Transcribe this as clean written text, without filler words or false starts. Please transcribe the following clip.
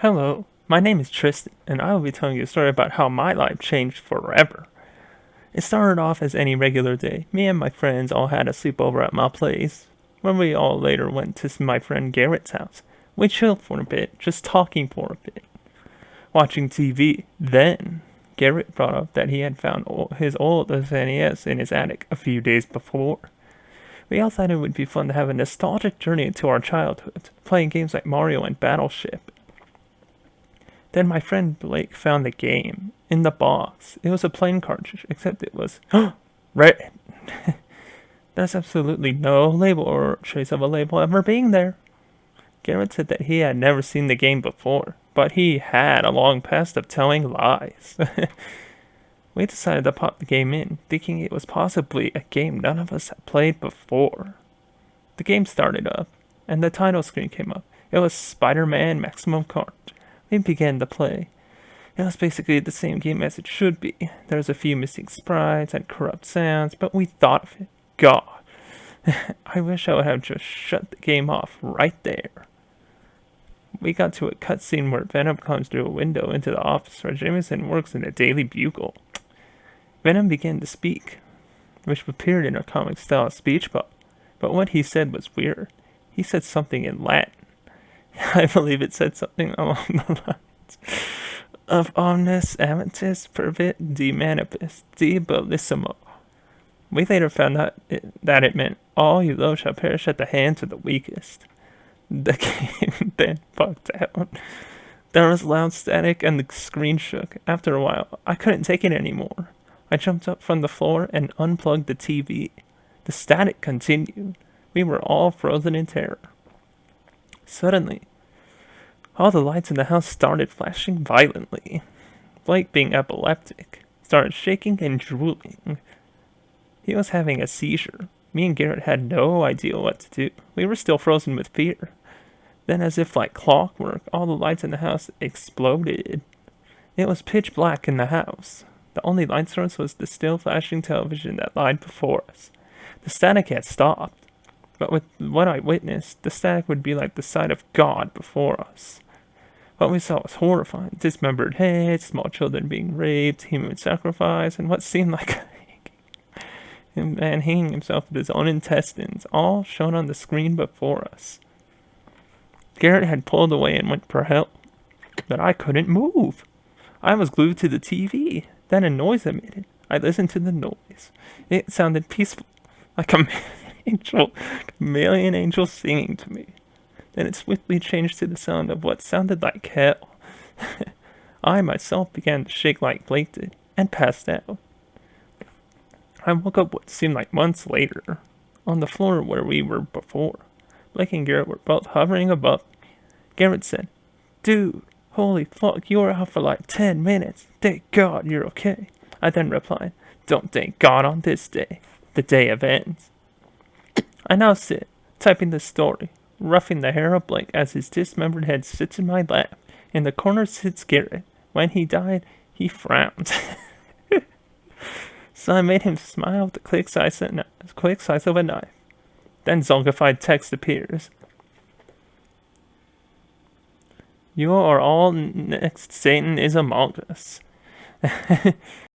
Hello, my name is Tristan, and I will be telling you a story about how my life changed forever. It started off as any regular day. Me and my friends all had a sleepover at my place, where we all later went to my friend Garrett's house. We chilled for a bit, just talking for a bit, watching TV. Then, Garrett brought up that he had found his old NES in his attic a few days before. We all thought it would be fun to have a nostalgic journey into our childhood, playing games like Mario and Battleship. Then my friend Blake found the game in the box. It was a plain cartridge, except it was red. There's absolutely no label or trace of a label ever being there. Garrett said that he had never seen the game before, but he had a long past of telling lies. We decided to pop the game in, thinking it was possibly a game none of us had played before. The game started up, and the title screen came up. It was Spiderman Maximum Carnage. We began to play. It was basically the same game as it should be. There was a few missing sprites and corrupt sounds, but we thought of it. God, I wish I would have just shut the game off right there. We got to a cutscene where Venom comes through a window into the office where Jameson works in the Daily Bugle. Venom began to speak, which appeared in a comic-style speech bubble, but what he said was weird. He said something in Latin. I believe it said something along the lines of omnis amitis pervit de manibus de bellissimo. We later found out that it meant all you love shall perish at the hands of the weakest. The game then bugged out. There was loud static and the screen shook. After a while, I couldn't take it anymore. I jumped up from the floor and unplugged the TV. The static continued. We were all frozen in terror. Suddenly, all the lights in the house started flashing violently. Blake, being epileptic, started shaking and drooling. He was having a seizure. Me and Garrett had no idea what to do. We were still frozen with fear. Then, as if like clockwork, all the lights in the house exploded. It was pitch black in the house. The only light source was the still flashing television that lied before us. The static had stopped. But with what I witnessed, the static would be like the sight of God before us. What we saw was horrifying. Dismembered heads, small children being raped, human sacrifice, and what seemed like a man hanging himself with his own intestines, all shown on the screen before us. Garrett had pulled away and went for help, but I couldn't move. I was glued to the TV. Then a noise emitted. I listened to the noise. It sounded peaceful, like a chameleon angel singing to me. Then it swiftly changed to the sound of what sounded like hell. I myself began to shake like Blake did, and passed out. I woke up what seemed like months later, on the floor where we were before. Blake and Garrett were both hovering above me. Garrett said, "Dude, holy fuck, you were out for like 10 minutes. Thank God you're okay." I then replied, "Don't thank God on this day, the day of ends." I now sit, typing this story, roughing the hair of Blake as his dismembered head sits in my lap. In the corner sits Garrett. When he died, he frowned. So I made him smile with the quick slice of a knife. Then zombified text appears. "You are all next. Satan is among us."